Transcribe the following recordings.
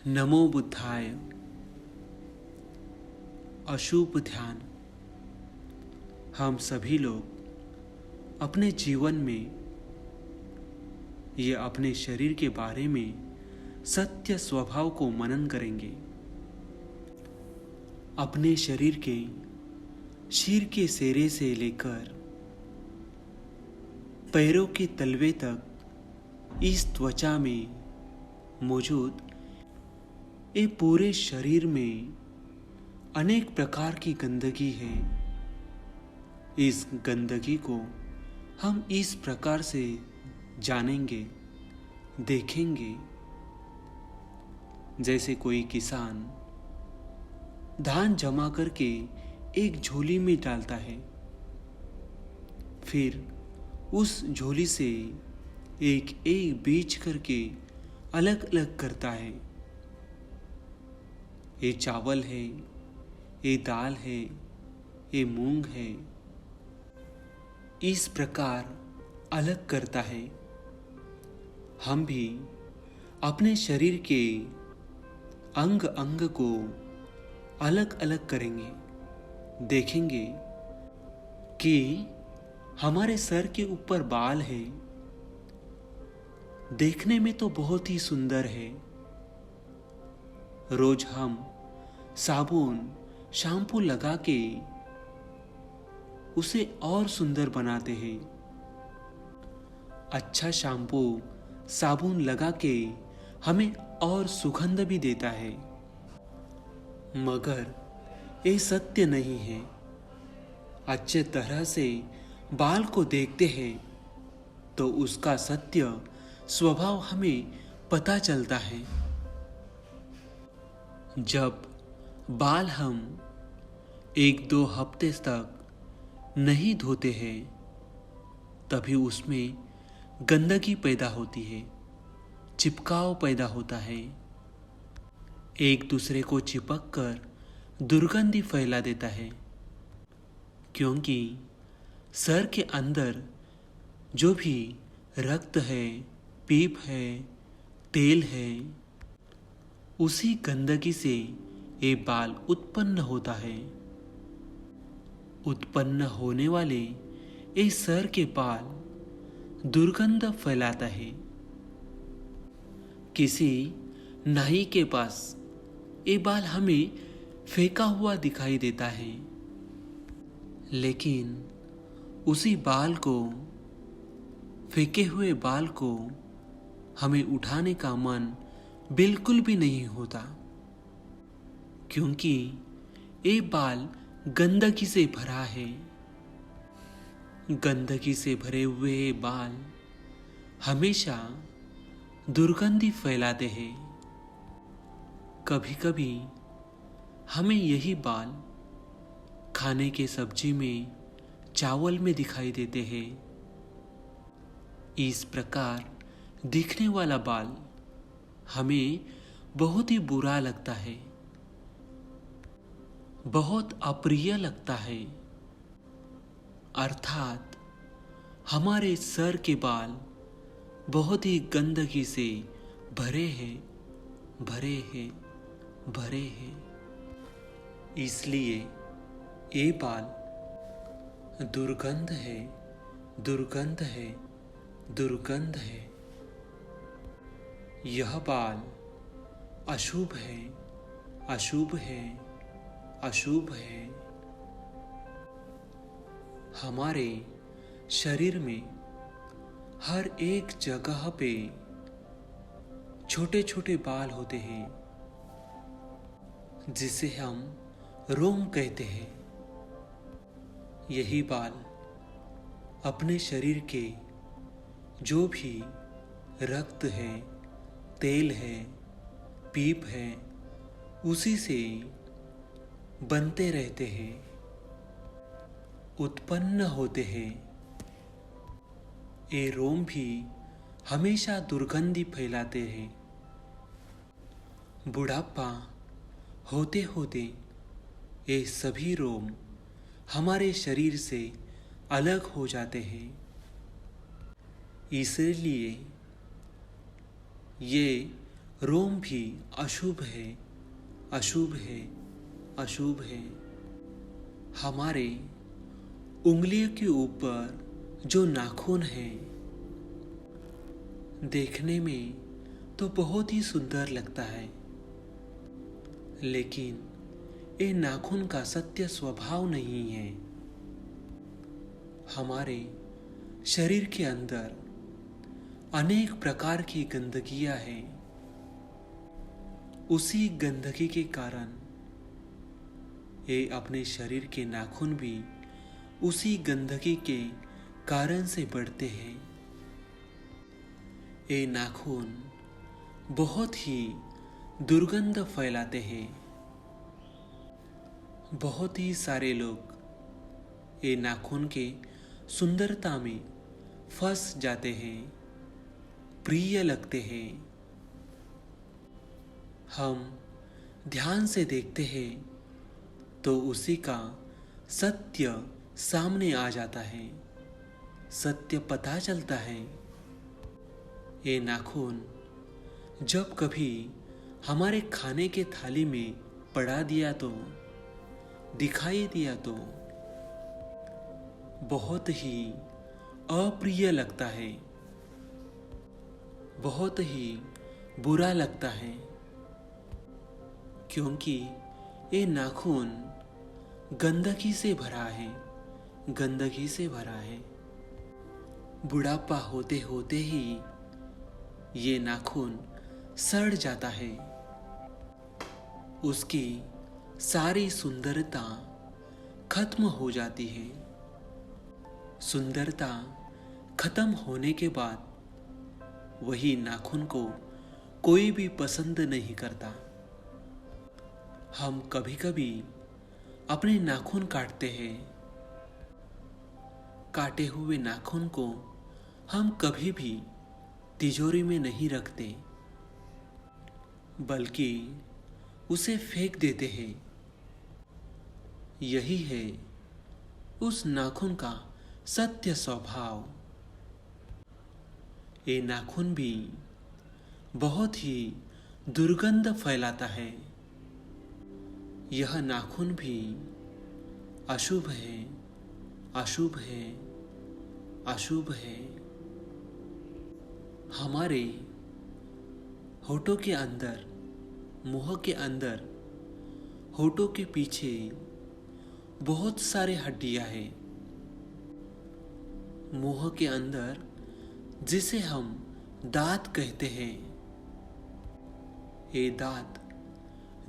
नमो बुद्धाय। अशुभ ध्यान। हम सभी लोग अपने जीवन में ये अपने शरीर के बारे में सत्य स्वभाव को मनन करेंगे। अपने शरीर के शीर के सेरे से लेकर पैरों के तलवे तक इस त्वचा में मौजूद ये पूरे शरीर में अनेक प्रकार की गंदगी है। इस गंदगी को हम इस प्रकार से जानेंगे, देखेंगे। जैसे कोई किसान धान जमा करके एक झोली में डालता है, फिर उस झोली से एक एक बीज करके अलग अलग करता है। ये चावल है, ये दाल है, ये मूंग है। इस प्रकार अलग करता है। हम भी अपने शरीर के अंग अंग को अलग अलग करेंगे, देखेंगे कि हमारे सर के ऊपर बाल है, देखने में तो बहुत ही सुंदर है। रोज हम साबुन शैम्पू लगा के उसे और सुंदर बनाते हैं। अच्छा शैम्पू साबुन लगा के हमें और सुगंध भी देता है। मगर ये सत्य नहीं है। अच्छे तरह से बाल को देखते हैं तो उसका सत्य स्वभाव हमें पता चलता है। जब बाल हम 1-2 हफ्ते तक नहीं धोते हैं तभी उसमें गंदगी पैदा होती है, चिपकाव पैदा होता है। एक दूसरे को चिपक कर दुर्गंधी फैला देता है, क्योंकि सर के अंदर जो भी रक्त है, पीप है, तेल है, उसी गंदगी से ये बाल उत्पन्न होता है। उत्पन्न होने वाले ये सर के बाल दुर्गंध फैलाता है। किसी नाई के पास ये बाल हमें फेंका हुआ दिखाई देता है, लेकिन उसी बाल को, फेंके हुए बाल को हमें उठाने का मन बिल्कुल भी नहीं होता, क्योंकि ये बाल गंदगी से भरा है। गंदगी से भरे हुए ये बाल हमेशा दुर्गंधी फैलाते हैं। कभी कभी हमें यही बाल खाने के सब्जी में, चावल में दिखाई देते हैं। इस प्रकार दिखने वाला बाल हमें बहुत ही बुरा लगता है, बहुत अप्रिय लगता है। अर्थात हमारे सर के बाल बहुत ही गंदगी से भरे हैं, भरे हैं, भरे हैं। इसलिए ये बाल दुर्गंध है, दुर्गंध है, दुर्गंध है। यह बाल अशुभ है, अशुभ है, अशुभ है। हमारे शरीर में हर एक जगह पे छोटे छोटे बाल होते हैं, जिसे हम रोम कहते हैं। यही बाल अपने शरीर के जो भी रक्त है, तेल है, पीप है, उसी से बनते रहते हैं, उत्पन्न होते हैं। ये रोम भी हमेशा दुर्गंधी फैलाते हैं। बुढ़ापा होते होते ये सभी रोम हमारे शरीर से अलग हो जाते हैं। इसलिए ये रोम भी अशुभ है, अशुभ है, अशुभ है। हमारे उंगलियों के ऊपर जो नाखून है, देखने में तो बहुत ही सुंदर लगता है, लेकिन ये नाखून का सत्य स्वभाव नहीं है। हमारे शरीर के अंदर अनेक प्रकार की गंदगियां हैं। उसी गंदगी के कारण ये अपने शरीर के नाखून भी उसी गंदगी के कारण से बढ़ते हैं। ये नाखून बहुत ही दुर्गंध फैलाते हैं। बहुत ही सारे लोग ये नाखून के सुंदरता में फंस जाते हैं, प्रिय लगते हैं। हम ध्यान से देखते हैं तो उसी का सत्य सामने आ जाता है, सत्य पता चलता है। ये नाखून जब कभी हमारे खाने के थाली में पड़ा दिया तो, दिखाई दिया तो बहुत ही अप्रिय लगता है, बहुत ही बुरा लगता है, क्योंकि ये नाखून गंदगी से भरा है, गंदगी से भरा है। बुढ़ापा होते होते ही ये नाखून सड़ जाता है, उसकी सारी सुंदरता खत्म हो जाती है। सुंदरता खत्म होने के बाद वही नाखून को कोई भी पसंद नहीं करता। हम कभी कभी अपने नाखून काटते हैं। काटे हुए नाखून को हम कभी भी तिजोरी में नहीं रखते, बल्कि उसे फेंक देते हैं। यही है उस नाखून का सत्य स्वभाव। ये नाखून भी बहुत ही दुर्गंध फैलाता है। यह नाखून भी अशुभ है, अशुभ है, अशुभ है। हमारे होठों के अंदर, मुंह के अंदर, होठों के पीछे बहुत सारे हड्डियां हैं। मुंह के अंदर जिसे हम दांत कहते हैं। ये दांत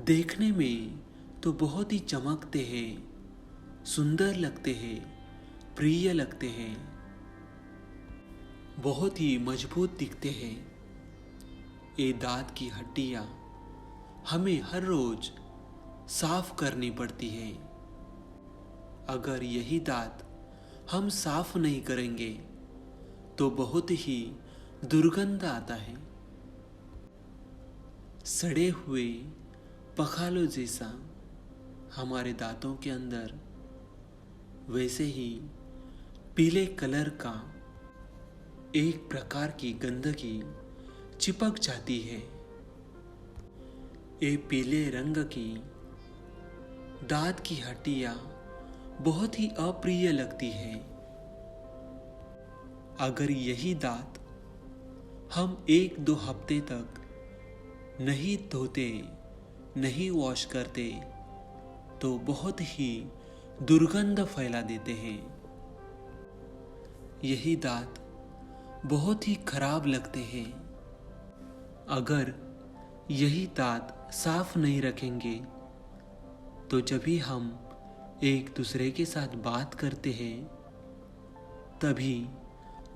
देखने में तो बहुत ही चमकते हैं, सुंदर लगते हैं, प्रिय लगते हैं, बहुत ही मजबूत दिखते हैं। ये दांत की हड्डियां हमें हर रोज साफ करनी पड़ती है। अगर यही दांत हम साफ नहीं करेंगे तो बहुत ही दुर्गंध आता है। सड़े हुए पखालों जैसा हमारे दांतों के अंदर, वैसे ही पीले कलर का एक प्रकार की गंदगी चिपक जाती है। ये पीले रंग की दांत की हड्डियां बहुत ही अप्रिय लगती है। अगर यही दांत हम 1-2 हफ्ते तक नहीं धोते, नहीं वॉश करते तो बहुत ही दुर्गंध फैला देते हैं। यही दांत बहुत ही खराब लगते हैं। अगर यही दांत साफ नहीं रखेंगे तो जब भी हम एक दूसरे के साथ बात करते हैं तभी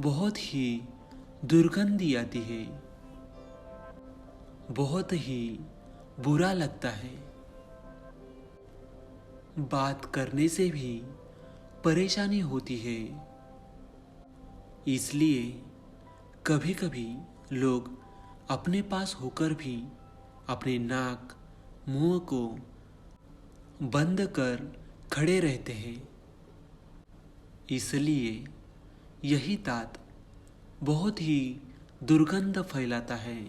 बहुत ही दुर्गंधी आती है, बहुत ही बुरा लगता है। बात करने से भी परेशानी होती है। इसलिए कभी कभी लोग अपने पास होकर भी अपने नाक, मुंह को बंद कर खड़े रहते हैं। इसलिए यही दांत बहुत ही दुर्गंध फैलाता है।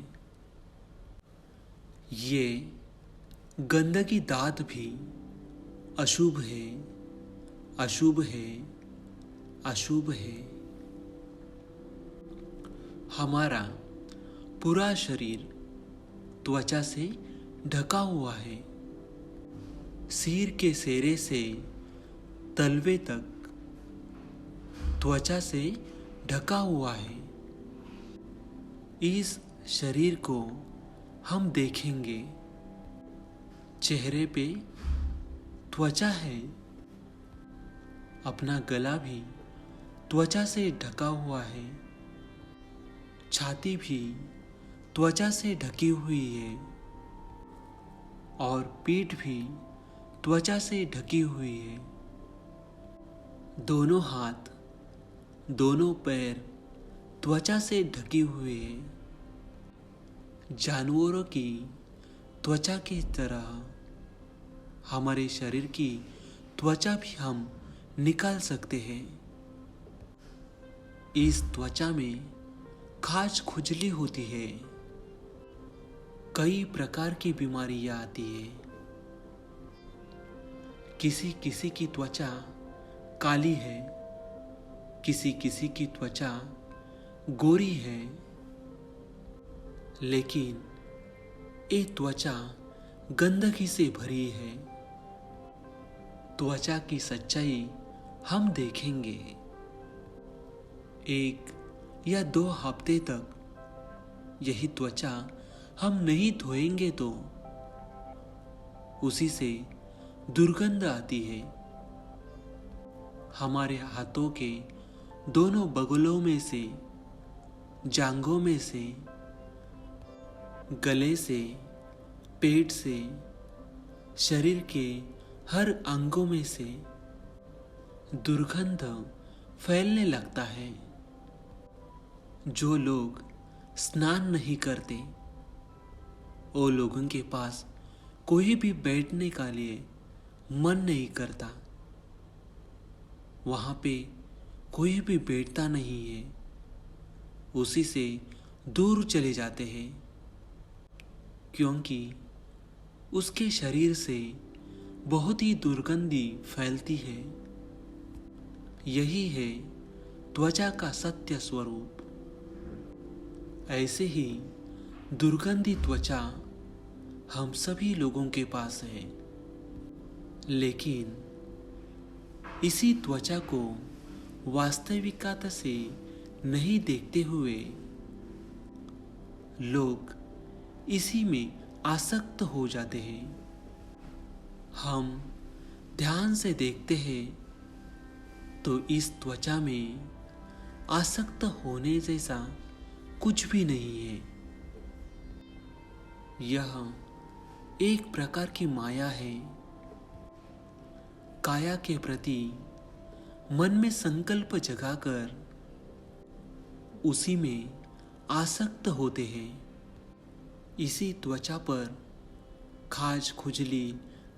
ये गंदगी दाद भी अशुभ है, अशुभ है, अशुभ है। हमारा पूरा शरीर त्वचा से ढका हुआ है। सिर के सेरे से तलवे तक त्वचा से ढका हुआ है। इस शरीर को हम देखेंगे, चेहरे पे त्वचा है, अपना गला भी त्वचा से ढका हुआ है, छाती भी त्वचा से ढकी हुई है और पीठ भी त्वचा से ढकी हुई है। दोनों हाथ, दोनों पैर त्वचा से ढकी हुई है। जानवरों की त्वचा की तरह हमारे शरीर की त्वचा भी हम निकाल सकते हैं। इस त्वचा में खाज खुजली होती है, कई प्रकार की बीमारियां आती है। किसी किसी की त्वचा काली है, किसी किसी की त्वचा गोरी है, लेकिन ये त्वचा गंदगी से भरी है। त्वचा की सच्चाई हम देखेंगे। 1 या 2 हफ्ते तक यही त्वचा हम नहीं धोएंगे तो उसी से दुर्गंध आती है। हमारे हाथों के दोनों बगलों में से, जांघों में से, गले से, पेट से, शरीर के हर अंगों में से दुर्गंध फैलने लगता है। जो लोग स्नान नहीं करते, वो लोगों के पास कोई भी बैठने का लिए मन नहीं करता। वहां पे कोई भी बैठता नहीं है, उसी से दूर चले जाते हैं, क्योंकि उसके शरीर से बहुत ही दुर्गंधी फैलती है। यही है त्वचा का सत्य स्वरूप। ऐसे ही दुर्गंधी त्वचा हम सभी लोगों के पास है, लेकिन इसी त्वचा को वास्तविकता से नहीं देखते हुए लोग इसी में आसक्त हो जाते हैं। हम ध्यान से देखते हैं तो इस त्वचा में आसक्त होने जैसा कुछ भी नहीं है। यह एक प्रकार की माया है। काया के प्रति मन में संकल्प जगाकर उसी में आसक्त होते हैं। इसी त्वचा पर खाज खुजली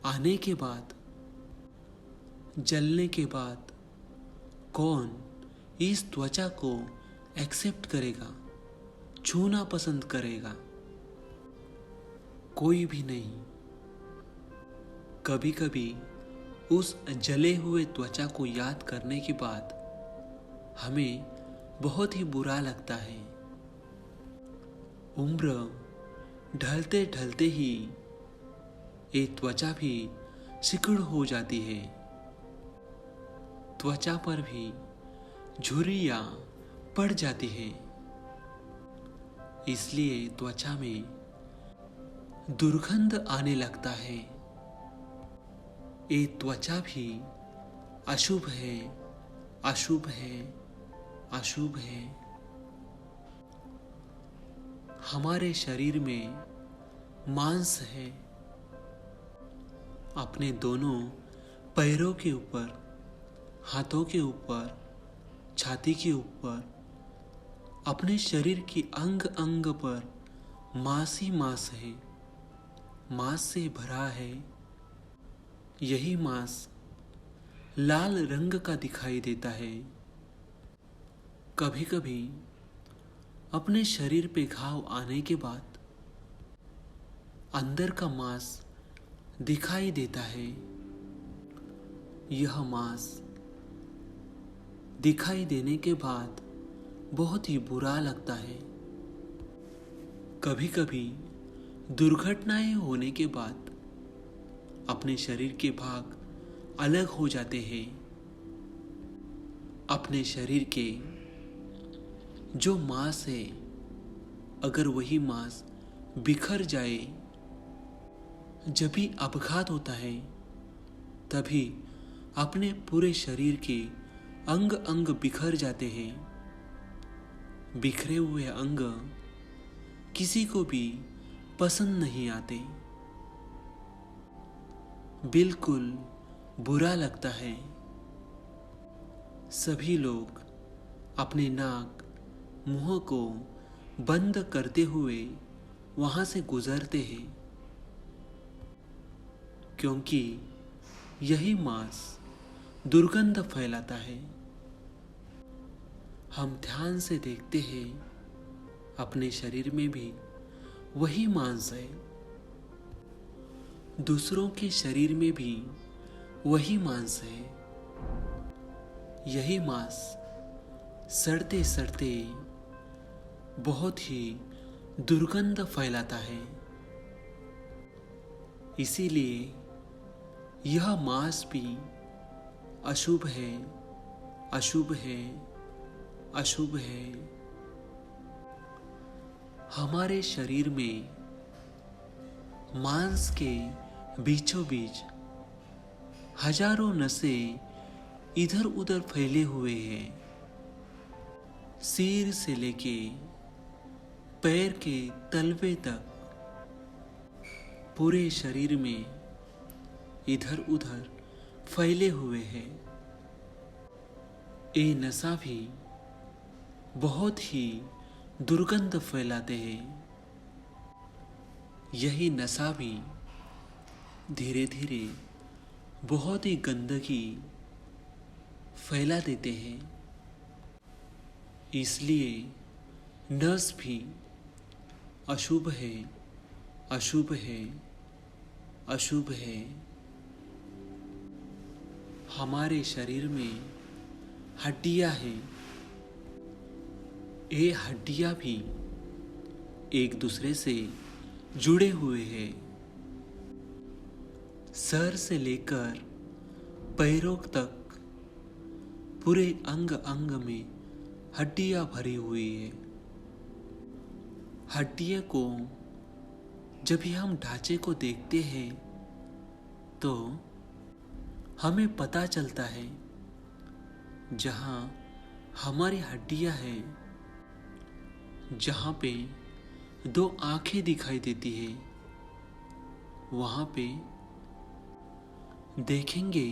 आने के बाद, जलने के बाद कौन इस त्वचा को एक्सेप्ट करेगा, छूना पसंद करेगा? कोई भी नहीं। कभी कभी उस जले हुए त्वचा को याद करने के बाद हमें बहुत ही बुरा लगता है। उम्र ढलते ढलते ही ये त्वचा भी सिकुड़ हो जाती है। त्वचा पर भी झुर्रियां पड़ जाती है। इसलिए त्वचा में दुर्गंध आने लगता है। ये त्वचा भी अशुभ है, अशुभ है, अशुभ है। हमारे शरीर में मांस है। अपने दोनों पैरों के ऊपर, हाथों के ऊपर, छाती के ऊपर, अपने शरीर की अंग अंग पर मांस ही मांस है, मांस से भरा है। यही मांस लाल रंग का दिखाई देता है। कभी कभी अपने शरीर पे घाव आने के बाद अंदर का मांस दिखाई देता है। यह मांस दिखाई देने के बाद बहुत ही बुरा लगता है। कभी कभी दुर्घटनाएं होने के बाद अपने शरीर के भाग अलग हो जाते हैं। अपने शरीर के जो मांस है, अगर वही मांस बिखर जाए, जब भी अपघात होता है तभी अपने पूरे शरीर के अंग अंग बिखर जाते हैं। बिखरे हुए अंग किसी को भी पसंद नहीं आते, बिल्कुल बुरा लगता है। सभी लोग अपने नाक मुंह को बंद करते हुए वहां से गुजरते हैं, क्योंकि यही मांस दुर्गंध फैलाता है। हम ध्यान से देखते हैं, अपने शरीर में भी वही मांस है, दूसरों के शरीर में भी वही मांस है। यही मांस सड़ते सड़ते बहुत ही दुर्गंध फैलाता है। इसीलिए यह मांस भी अशुभ है, अशुभ है, अशुभ है। हमारे शरीर में मांस के बीचों बीच हजारों नसें इधर उधर फैले हुए हैं। सिर से लेके पैर के तलवे तक पूरे शरीर में इधर उधर फैले हुए हैं। ये नसा भी बहुत ही दुर्गंध फैलाते हैं। यही नसा भी धीरे धीरे बहुत ही गंदगी फैला देते हैं। इसलिए नस भी अशुभ है, अशुभ है, अशुभ है। हमारे शरीर में हड्डियां हैं। ये हड्डियां भी एक दूसरे से जुड़े हुए हैं। सर से लेकर पैरों तक पूरे अंग अंग में हड्डियां भरी हुई है। हड्डियों को जब भी हम ढांचे को देखते हैं तो हमें पता चलता है, जहां हमारी हड्डियां हैं, जहां पे दो आंखें दिखाई देती है, वहां पे देखेंगे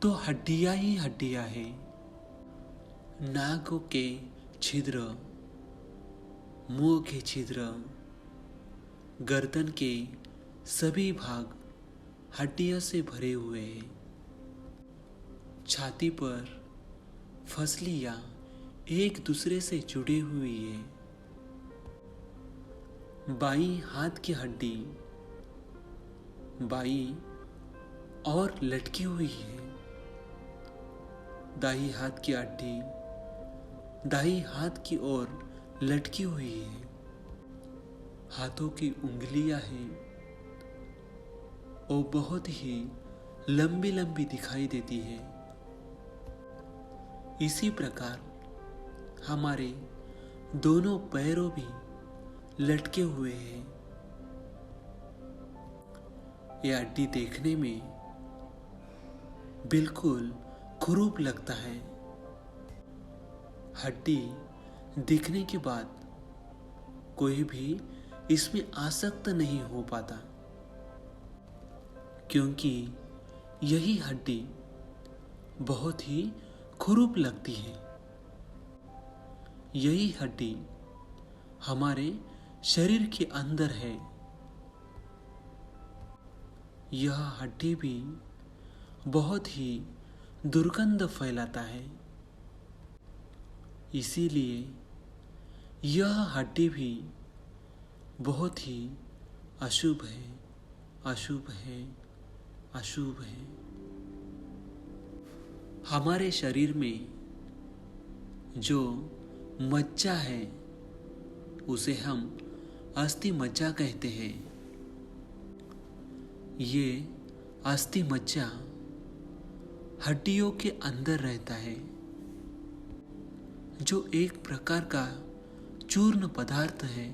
तो हड्डियां ही हड्डियां है। नाक के छिद्र, मुंह के छिद्र, गर्दन के सभी भाग हड्डियों से भरे हुए हैं। छाती पर फसलियां एक दूसरे से जुड़ी हुई है। बाईं हाथ की हड्डी बाईं और लटकी हुई है। दाई हाथ की हड्डी दाई हाथ की ओर लटकी हुई है। हाथों की उंगलियां हैं और बहुत ही लंबी लंबी दिखाई देती है। इसी प्रकार हमारे दोनों पैरों भी लटके हुए हैं। यह हड्डी देखने में बिल्कुल कुरूप लगता है। हड्डी दिखने के बाद कोई भी इसमें आसक्त नहीं हो पाता, क्योंकि यही हड्डी बहुत ही कुरूप लगती है। यही हड्डी हमारे शरीर के अंदर है। यह हड्डी भी बहुत ही दुर्गंध फैलाता है। इसीलिए यह हड्डी भी बहुत ही अशुभ है, अशुभ है, अशुभ है। हमारे शरीर में जो मज्जा है उसे हम अस्थि मज्जा कहते हैं। ये अस्थि मज्जा हड्डियों के अंदर रहता है, जो एक प्रकार का चूर्ण पदार्थ है।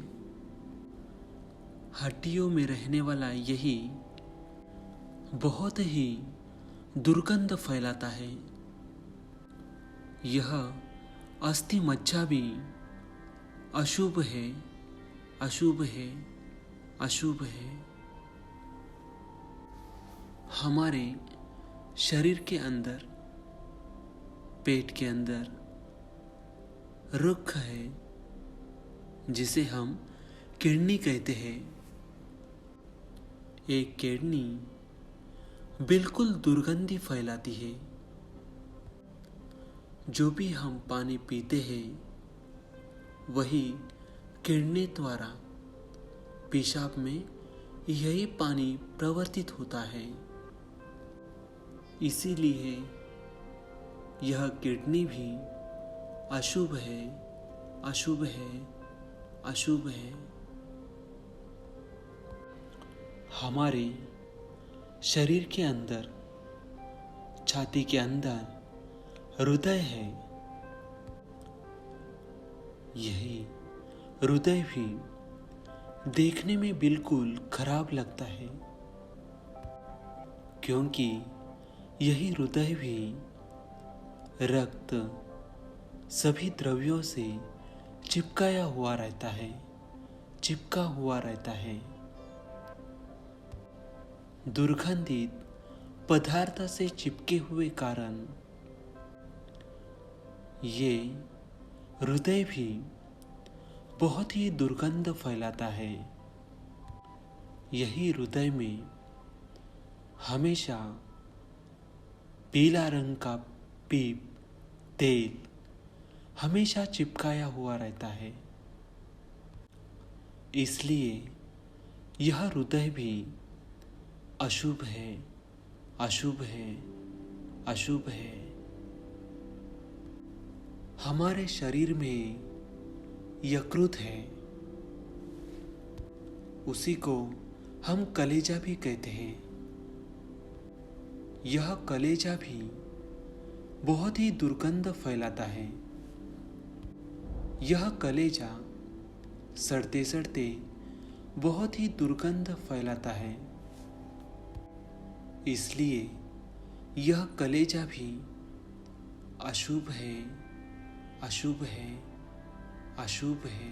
हड्डियों में रहने वाला यही बहुत ही दुर्गंध फैलाता है। यह अस्थि मज्जा भी अशुभ है, अशुभ है, अशुभ है। हमारे शरीर के अंदर, पेट के अंदर रुख है जिसे हम किडनी कहते हैं। एक किडनी बिल्कुल दुर्गंधी फैलाती है। जो भी हम पानी पीते हैं वही किडनी द्वारा पेशाब में यही पानी प्रवर्तित होता है। इसीलिए यह किडनी भी अशुभ है, अशुभ है, अशुभ है। हमारे शरीर के अंदर, छाती के अंदर हृदय है। यही हृदय भी देखने में बिल्कुल खराब लगता है, क्योंकि यही हृदय भी रक्त सभी द्रव्यों से चिपकाया हुआ रहता है, चिपका हुआ रहता है। दुर्गंधित पदार्थ से चिपके हुए कारण ये हृदय भी बहुत ही दुर्गंध फैलाता है। यही हृदय में हमेशा पीला रंग का पीप तेल हमेशा चिपकाया हुआ रहता है। इसलिए यह हृदय भी अशुभ है, अशुभ है, अशुभ है। हमारे शरीर में यकृत है, उसी को हम कलेजा भी कहते हैं। यह कलेजा भी बहुत ही दुर्गंध फैलाता है। यह कलेजा सड़ते सड़ते बहुत ही दुर्गंध फैलाता है। इसलिए यह कलेजा भी अशुभ है, अशुभ है, अशुभ है।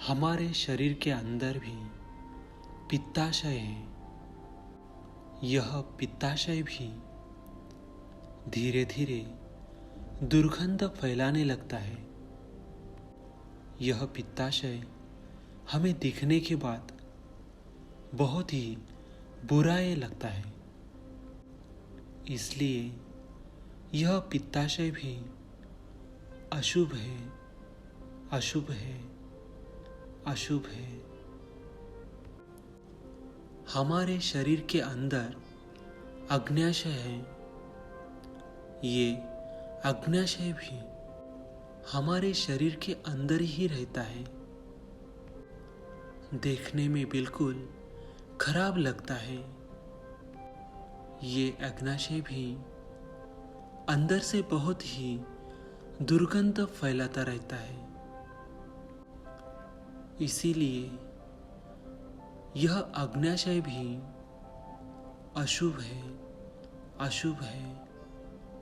हमारे शरीर के अंदर भी पित्ताशय है। यह पित्ताशय भी धीरे धीरे दुर्गंध फैलाने लगता है। यह पित्ताशय हमें दिखने के बाद बहुत ही बुरा लगता है। इसलिए यह पित्ताशय भी अशुभ है, अशुभ है, अशुभ है। हमारे शरीर के अंदर अग्न्याशय है। ये अग्न्याशय भी हमारे शरीर के अंदर ही रहता है। देखने में बिल्कुल खराब लगता है। ये अग्न्याशय भी अंदर से बहुत ही दुर्गंध फैलाता रहता है। इसीलिए यह अग्न्याशय भी अशुभ है, अशुभ है,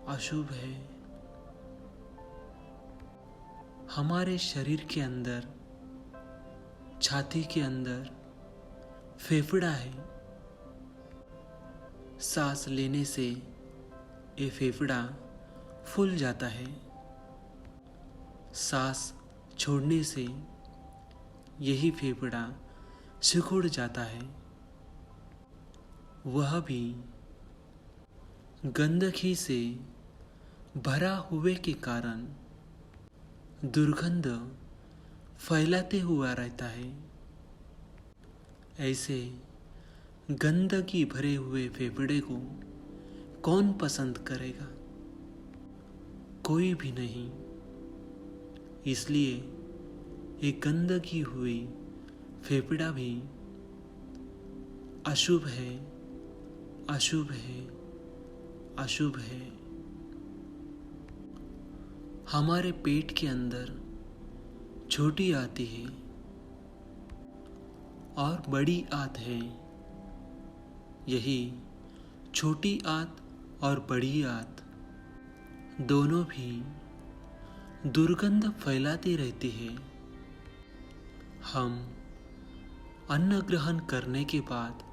अशुभ है। हमारे शरीर के अंदर, छाती के अंदर फेफड़ा है। सांस लेने से ये फेफड़ा फूल जाता है। सांस छोड़ने से यही फेफड़ा सिकुड़ जाता है। वह भी गंदगी से भरा हुए के कारण दुर्गंध फैलाते हुआ रहता है। ऐसे गंदगी भरे हुए फेफड़े को कौन पसंद करेगा? कोई भी नहीं। इसलिए एक गंदगी हुई फेफड़ा भी अशुभ है, अशुभ है, अशुभ है। हमारे पेट के अंदर छोटी आती है और बड़ी आंत है। यही छोटी आंत और बड़ी आंत दोनों भी दुर्गंध फैलाती रहती है। हम अन्न ग्रहण करने के बाद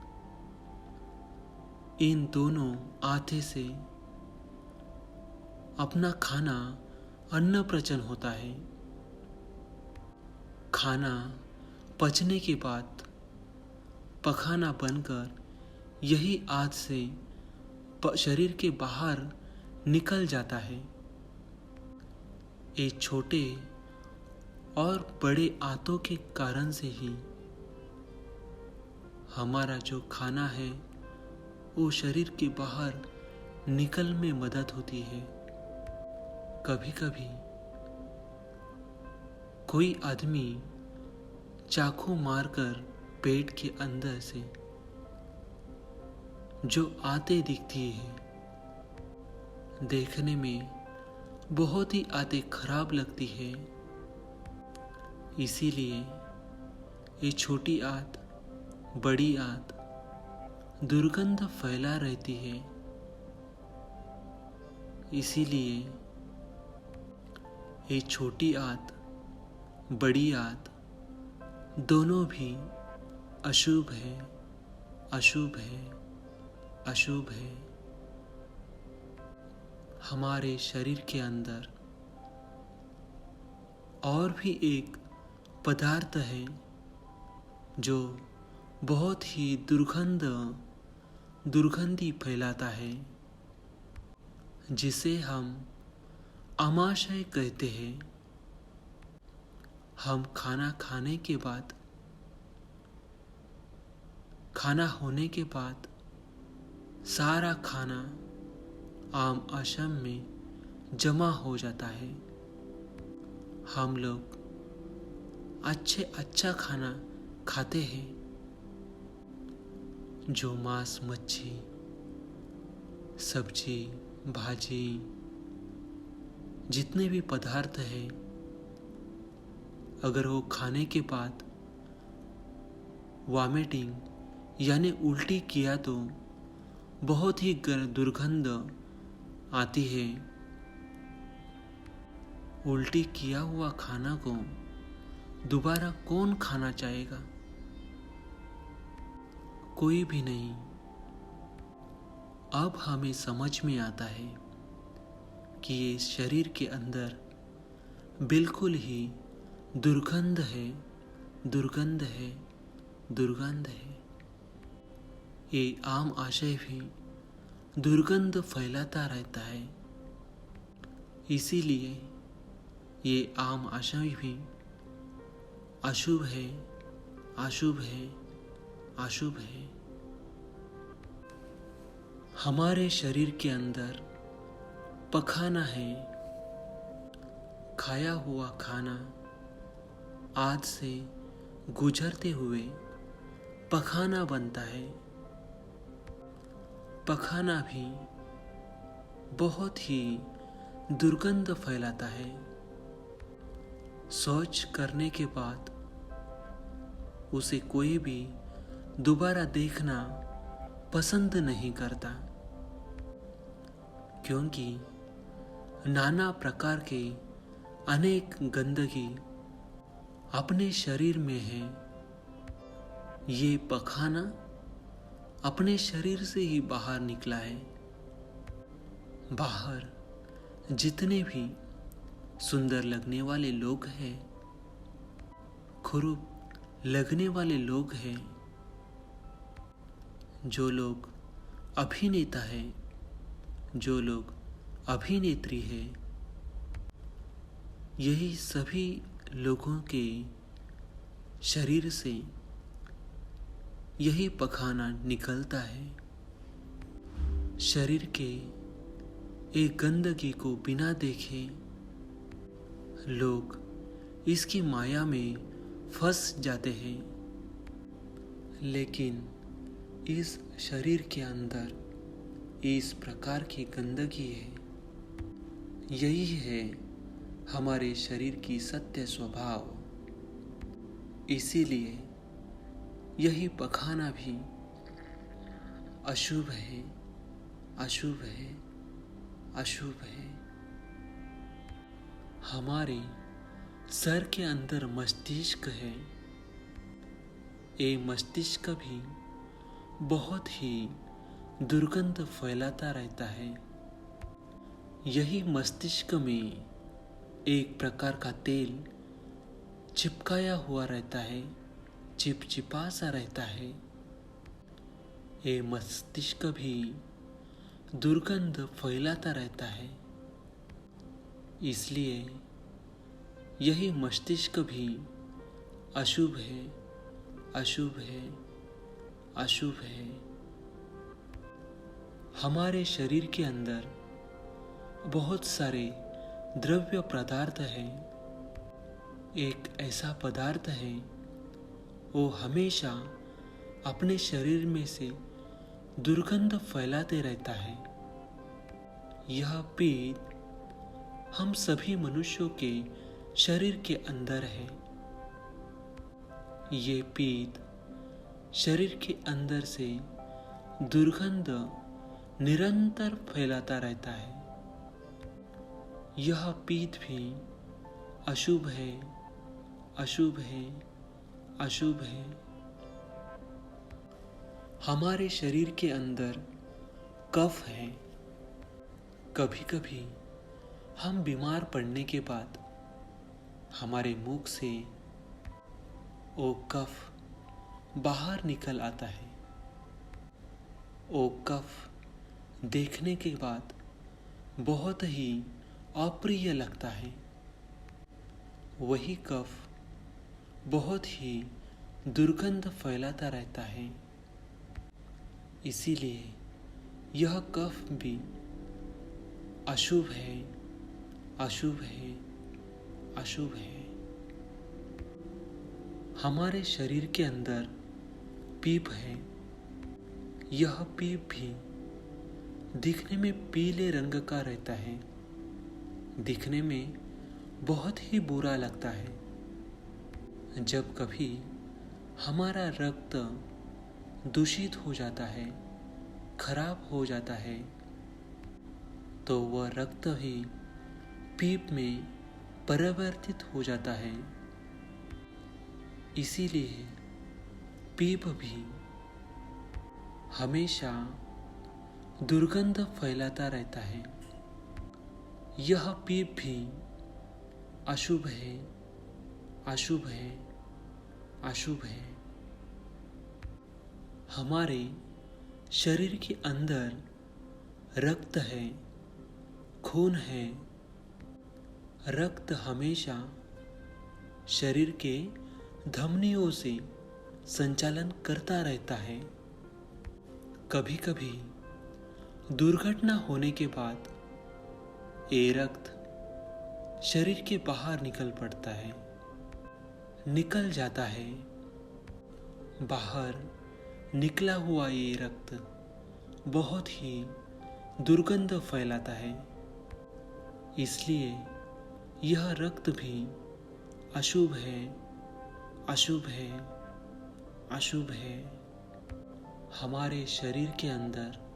इन दोनों आंतें से अपना खाना अन्न प्रचन होता है। खाना पचने के बाद पखाना बनकर यही आंत से शरीर के बाहर निकल जाता है। ये छोटे और बड़े आंतों के कारण से ही हमारा जो खाना है वो शरीर के बाहर निकल में मदद होती है। कभी कभी कोई आदमी चाकू मारकर पेट के अंदर से जो आंतें दिखती है, देखने में बहुत ही आंतें खराब लगती है। इसीलिए ये छोटी आंत, बड़ी आंत दुर्गंध फैला रहती है। इसीलिए ये छोटी आंत, बड़ी आंत दोनों भी अशुभ है, अशुभ है, अशुभ है। हमारे शरीर के अंदर और भी एक पदार्थ है जो बहुत ही दुर्गंधी फैलाता है, जिसे हम आमाशय कहते हैं। हम खाना खाने के बाद, खाना होने के बाद सारा खाना आमाशय में जमा हो जाता है। हम लोग अच्छा खाना खाते हैं, जो मांस, मच्छी, सब्जी, भाजी, जितने भी पदार्थ हैं, अगर वो खाने के बाद वॉमिटिंग यानी उल्टी किया तो बहुत ही दुर्गंध आती है। उल्टी किया हुआ खाना को दोबारा कौन खाना चाहेगा? कोई भी नहीं। अब हमें समझ में आता है कि ये शरीर के अंदर बिल्कुल ही दुर्गंध है, दुर्गंध है, दुर्गंध है। ये आम आशय भी दुर्गंध फैलाता रहता है। इसीलिए ये आम आशय भी अशुभ है, अशुभ है, अशुभ है। हमारे शरीर के अंदर पखाना है। खाया हुआ खाना आंत से गुजरते हुए पखाना बनता है। पखाना भी बहुत ही दुर्गंध फैलाता है। शौच करने के बाद उसे कोई भी दोबारा देखना पसंद नहीं करता, क्योंकि नाना प्रकार के अनेक गंदगी अपने शरीर में है। ये पखाना अपने शरीर से ही बाहर निकला है। बाहर जितने भी सुंदर लगने वाले लोग हैं, खूब लगने वाले लोग हैं, जो लोग अभिनेता है, जो लोग अभिनेत्री है, यही सभी लोगों के शरीर से यही पखाना निकलता है। शरीर के एक गंदगी को बिना देखे लोग इसकी माया में फंस जाते हैं, लेकिन इस शरीर के अंदर इस प्रकार की गंदगी है। यही है हमारे शरीर की सत्य स्वभाव। इसीलिए यही पखाना भी अशुभ है, अशुभ है, अशुभ है। हमारे सर के अंदर मस्तिष्क है। ये मस्तिष्क भी बहुत ही दुर्गंध फैलाता रहता है। यही मस्तिष्क में एक प्रकार का तेल चिपकाया हुआ रहता है, चिपचिपा सा रहता है। ये मस्तिष्क भी दुर्गंध फैलाता रहता है। इसलिए यही मस्तिष्क भी अशुभ है, अशुभ है, अशुभ है। हमारे शरीर के अंदर बहुत सारे द्रव्य पदार्थ हैं। एक ऐसा पदार्थ है, वो हमेशा अपने शरीर में से दुर्गंध फैलाते रहता है। यह पित्त हम सभी मनुष्यों के शरीर के अंदर है। ये पित्त शरीर के अंदर से दुर्गंध निरंतर फैलाता रहता है। यह पित्त भी अशुभ है, अशुभ है, अशुभ है। हमारे शरीर के अंदर कफ है। कभी कभी हम बीमार पड़ने के बाद हमारे मुख से वो कफ बाहर निकल आता है। वो कफ देखने के बाद बहुत ही अप्रिय लगता है। वही कफ बहुत ही दुर्गंध फैलाता रहता है। इसीलिए यह कफ भी अशुभ है, अशुभ है, अशुभ है। हमारे शरीर के अंदर पीप है। यह पीप भी दिखने में पीले रंग का रहता है। दिखने में बहुत ही बुरा लगता है। जब कभी हमारा रक्त दूषित हो जाता है, खराब हो जाता है, तो वह रक्त ही पीप में परिवर्तित हो जाता है। इसीलिए पीप भी हमेशा दुर्गंध फैलाता रहता है। यह पीप भी अशुभ है, अशुभ है, अशुभ है। हमारे शरीर के अंदर रक्त है, खून है। रक्त हमेशा शरीर के धमनियों से संचालन करता रहता है। कभी कभी दुर्घटना होने के बाद ये रक्त शरीर के बाहर निकल पड़ता है, निकल जाता है। बाहर निकला हुआ ये रक्त बहुत ही दुर्गंध फैलाता है। इसलिए यह रक्त भी अशुभ है, अशुभ है, अशुभ है। हमारे शरीर के अंदर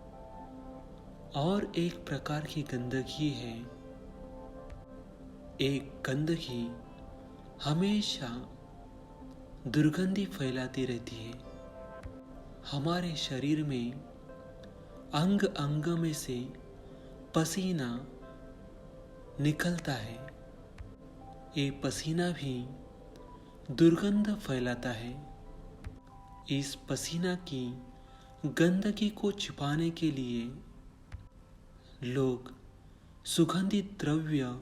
और एक प्रकार की गंदगी है। एक गंदगी हमेशा दुर्गंधी फैलाती रहती है। हमारे शरीर में अंग अंग में से पसीना निकलता है। ये पसीना भी दुर्गंध फैलाता है। इस पसीना की गंदगी को छिपाने के लिए लोग सुगंधित द्रव्य,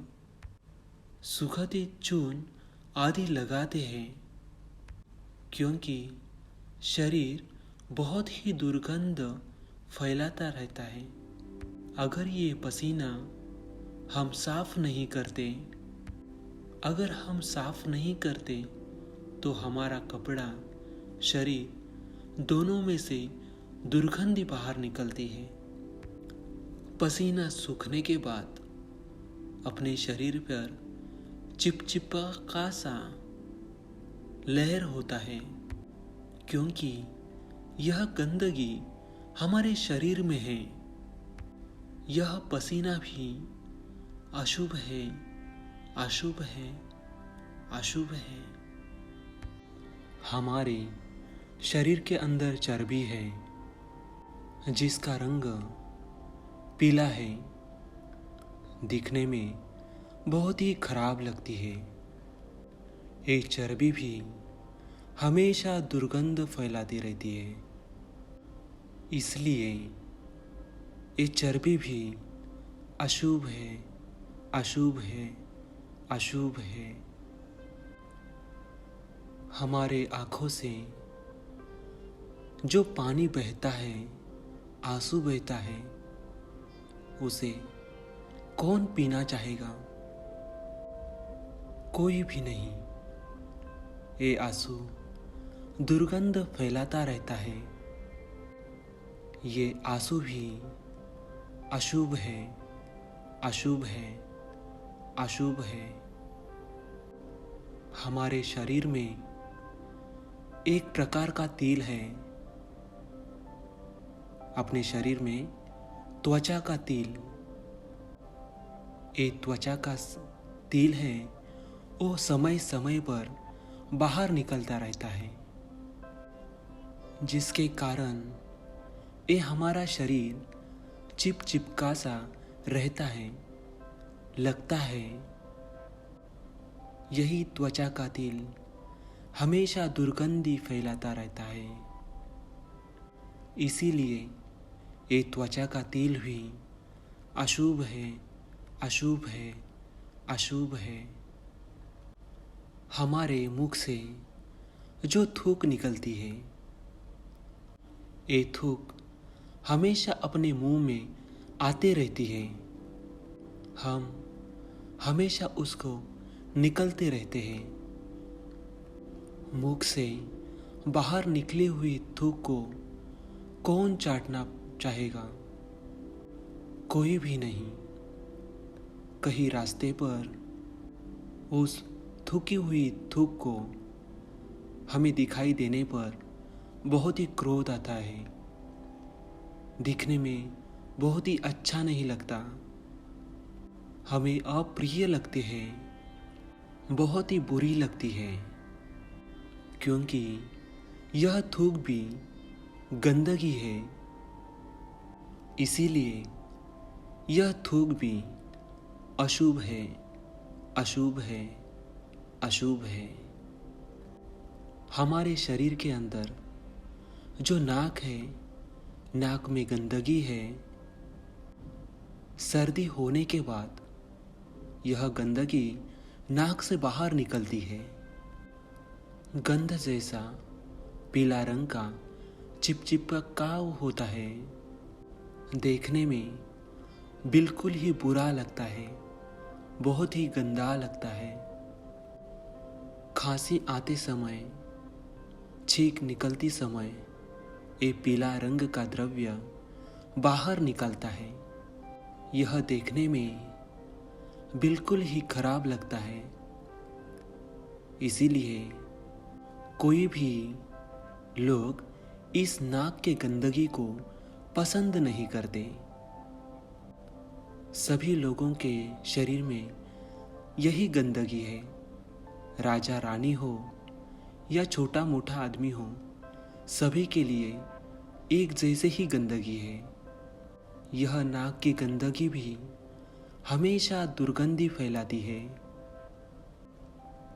सुगंधित चूर्ण आदि लगाते हैं, क्योंकि शरीर बहुत ही दुर्गंध फैलाता रहता है। अगर ये पसीना हम साफ नहीं करते, अगर हम साफ नहीं करते तो हमारा कपड़ा, शरीर दोनों में से दुर्गंध बाहर निकलती है। पसीना सूखने के बाद अपने शरीर पर चिपचिपा सा लहर होता है, क्योंकि यह गंदगी हमारे शरीर में है। यह पसीना भी अशुभ है, अशुभ है, अशुभ है। हमारे शरीर के अंदर चर्बी है, जिसका रंग पीला है, दिखने में बहुत ही खराब लगती है। ये चर्बी भी हमेशा दुर्गंध फैलाती रहती है, इसलिए ये चर्बी भी अशुभ है, अशुभ है, अशुभ है। हमारे आँखों से जो पानी बहता है, आंसू बहता है, उसे कौन पीना चाहेगा? कोई भी नहीं। ये आंसू दुर्गंध फैलाता रहता है। ये आंसू भी अशुभ है, अशुभ है, अशुभ है। हमारे शरीर में एक प्रकार का तिल है। अपने शरीर में त्वचा का तिल, एक त्वचा का तिल है, वो समय समय पर बाहर निकलता रहता है, जिसके कारण ये हमारा शरीर चिपचिपका सा रहता है, लगता है। यही त्वचा का तिल हमेशा दुर्गंधी फैलाता रहता है। इसीलिए ये त्वचा का तिल भी अशुभ है, अशुभ है, अशुभ है। हमारे मुख से जो थूक निकलती है, ये थूक हमेशा अपने मुंह में आते रहती है। हम हमेशा उसको निकलते रहते हैं। मुख से बाहर निकली हुई थूक को कौन चाटना चाहेगा? कोई भी नहीं। कहीं रास्ते पर उस थूकी हुई थूक को हमें दिखाई देने पर बहुत ही क्रोध आता है। दिखने में बहुत ही अच्छा नहीं लगता, हमें अप्रिय लगते हैं, बहुत ही बुरी लगती है, क्योंकि यह थूक भी गंदगी है। इसीलिए यह थूक भी अशुभ है, अशुभ है, अशुभ है। हमारे शरीर के अंदर जो नाक है, नाक में गंदगी है। सर्दी होने के बाद यह गंदगी नाक से बाहर निकलती है। गंध जैसा पीला रंग का चिपचिपाव होता है। देखने में बिल्कुल ही बुरा लगता है, बहुत ही गंदा लगता है। खांसी आते समय, छींक निकलती समय ये पीला रंग का द्रव्य बाहर निकलता है। यह देखने में बिल्कुल ही खराब लगता है। इसीलिए कोई भी लोग इस नाक के गंदगी को पसंद नहीं करते। सभी लोगों के शरीर में यही गंदगी है। राजा रानी हो या छोटा मोटा आदमी हो, सभी के लिए एक जैसे ही गंदगी है। यह नाक की गंदगी भी हमेशा दुर्गंधी फैलाती है।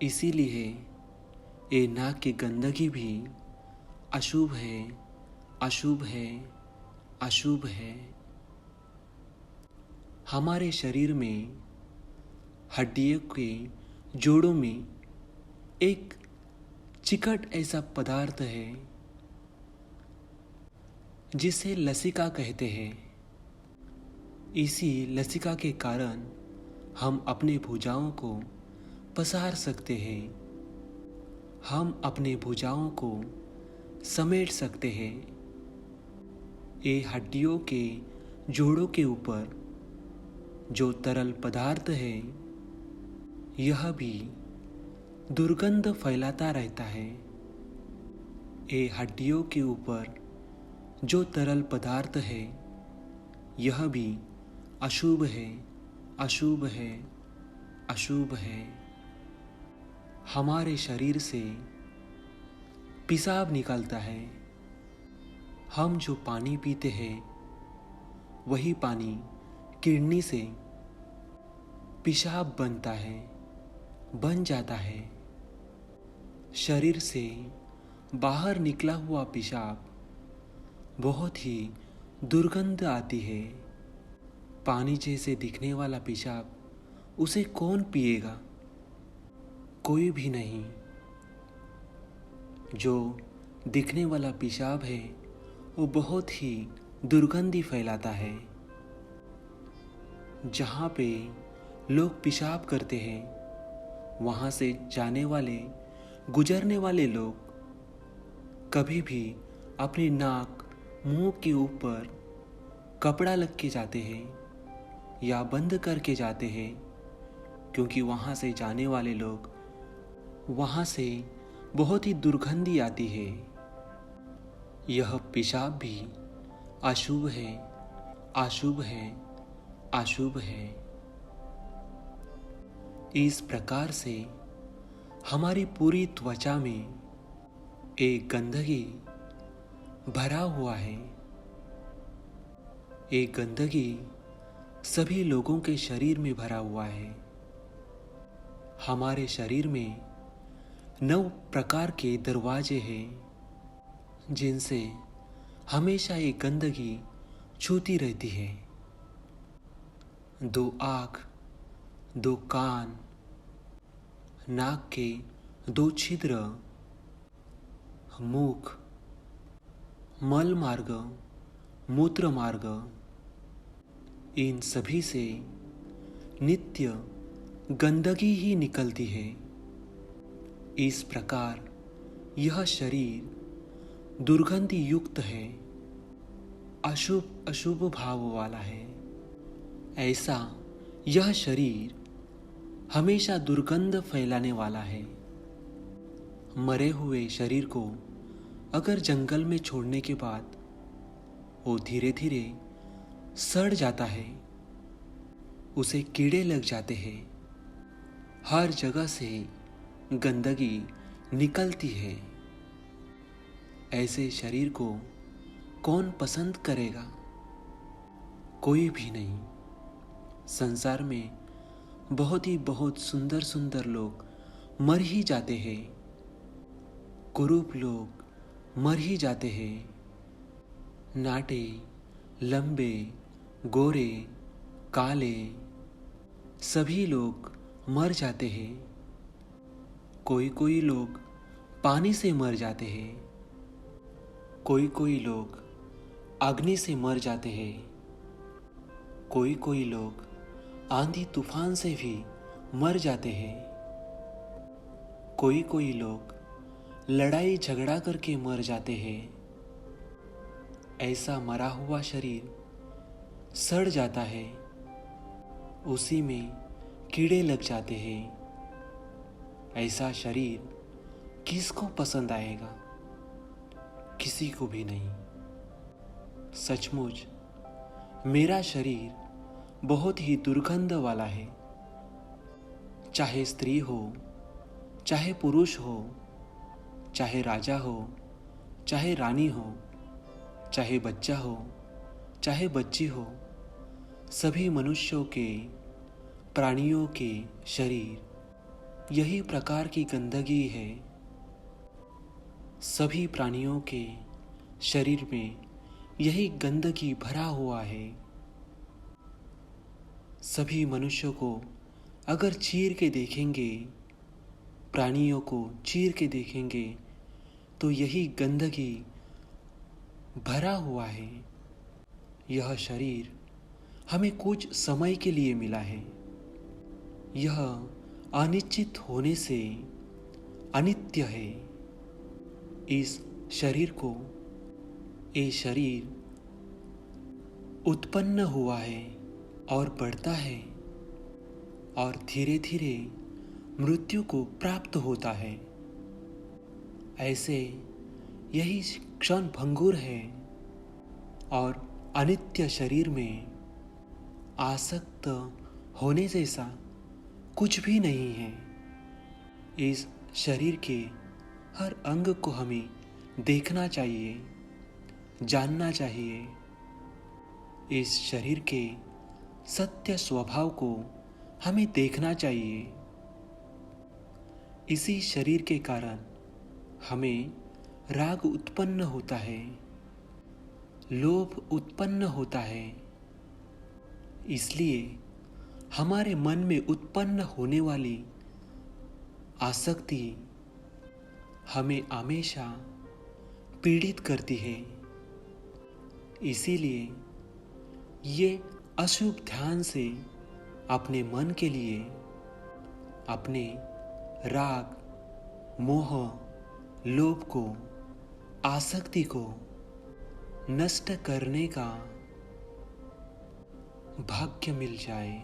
इसीलिए ये नाक की गंदगी भी अशुभ है, अशुभ है, अशुभ है। हमारे शरीर में हड्डियों के जोड़ों में एक चिकट ऐसा पदार्थ है, जिसे लसिका कहते हैं। इसी लसिका के कारण हम अपने भुजाओं को पसार सकते हैं, हम अपने भुजाओं को समेट सकते हैं। ये हड्डियों के जोड़ों के ऊपर जो तरल पदार्थ है, यह भी दुर्गंध फैलाता रहता है। ये हड्डियों के ऊपर जो तरल पदार्थ है, यह भी अशुभ है, अशुभ है, अशुभ है। हमारे शरीर से पेशाब निकलता है। हम जो पानी पीते हैं, वही पानी किडनी से पेशाब बनता है, बन जाता है। शरीर से बाहर निकला हुआ पेशाब बहुत ही दुर्गंध आती है। पानी जैसे दिखने वाला पेशाब, उसे कौन पिएगा? कोई भी नहीं। जो दिखने वाला पेशाब है, वो बहुत ही दुर्गंधी फैलाता है। जहाँ पे लोग पेशाब करते हैं, वहाँ से जाने वाले, गुजरने वाले लोग कभी भी अपनी नाक, मुंह के ऊपर कपड़ा लग के जाते हैं या बंद करके जाते हैं, क्योंकि वहाँ से जाने वाले लोग, वहाँ से बहुत ही दुर्गंधी आती है। यह पेशाब भी अशुभ है, अशुभ है, अशुभ है। इस प्रकार से हमारी पूरी त्वचा में एक गंदगी भरा हुआ है। एक गंदगी सभी लोगों के शरीर में भरा हुआ है। हमारे शरीर में 9 प्रकार के दरवाजे हैं, जिनसे हमेशा एक गंदगी छूती रहती है। 2 आँख, 2 कान, नाक के 2 छिद्र, मुख, मल मार्ग, मूत्र मार्ग, इन सभी से नित्य गंदगी ही निकलती है। इस प्रकार यह शरीर दुर्गंधि युक्त है, अशुभ अशुभ भाव वाला है। ऐसा यह शरीर हमेशा दुर्गंध फैलाने वाला है। मरे हुए शरीर को अगर जंगल में छोड़ने के बाद वो धीरे धीरे सड़ जाता है, उसे कीड़े लग जाते हैं, हर जगह से गंदगी निकलती है। ऐसे शरीर को कौन पसंद करेगा? कोई भी नहीं। संसार में बहुत सुंदर सुंदर लोग मर ही जाते हैं, कुरूप लोग मर ही जाते हैं। नाटे, लंबे, गोरे, काले, सभी लोग मर जाते हैं। कोई कोई लोग पानी से मर जाते हैं, कोई कोई लोग अग्नि से मर जाते हैं, कोई कोई लोग आंधी तूफान से भी मर जाते हैं, कोई कोई लोग लड़ाई झगड़ा करके मर जाते हैं। ऐसा मरा हुआ शरीर सड़ जाता है, उसी में कीड़े लग जाते हैं। ऐसा शरीर किसको पसंद आएगा? किसी को भी नहीं। सचमुच मेरा शरीर बहुत ही दुर्गंध वाला है। चाहे स्त्री हो, चाहे पुरुष हो, चाहे राजा हो, चाहे रानी हो, चाहे बच्चा हो, चाहे बच्ची हो, सभी मनुष्यों के, प्राणियों के शरीर यही प्रकार की गंदगी है। सभी प्राणियों के शरीर में यही गंदगी भरा हुआ है। सभी मनुष्यों को अगर चीर के देखेंगे, प्राणियों को चीर के देखेंगे, तो यही गंदगी भरा हुआ है। यह शरीर हमें कुछ समय के लिए मिला है। यह अनिश्चित होने से अनित्य है। इस शरीर को, ये शरीर उत्पन्न हुआ है और बढ़ता है और धीरे धीरे मृत्यु को प्राप्त होता है। ऐसे यही क्षण भंगुर है और अनित्य शरीर में आसक्त होने जैसा कुछ भी नहीं है। इस शरीर के हर अंग को हमें देखना चाहिए, जानना चाहिए। इस शरीर के सत्य स्वभाव को हमें देखना चाहिए। इसी शरीर के कारण हमें राग उत्पन्न होता है, लोभ उत्पन्न होता है। इसलिए हमारे मन में उत्पन्न होने वाली आसक्ति हमें हमेशा पीड़ित करती है। इसीलिए ये अशुभ ध्यान से अपने मन के लिए अपने राग, मोह, लोभ को, आसक्ति को नष्ट करने का भाग्य मिल जाए,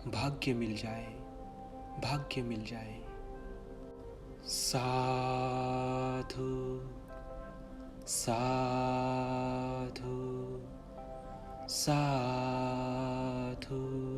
भाग्य मिल जाए, भाग्य मिल जाए। साधु साधु साधु।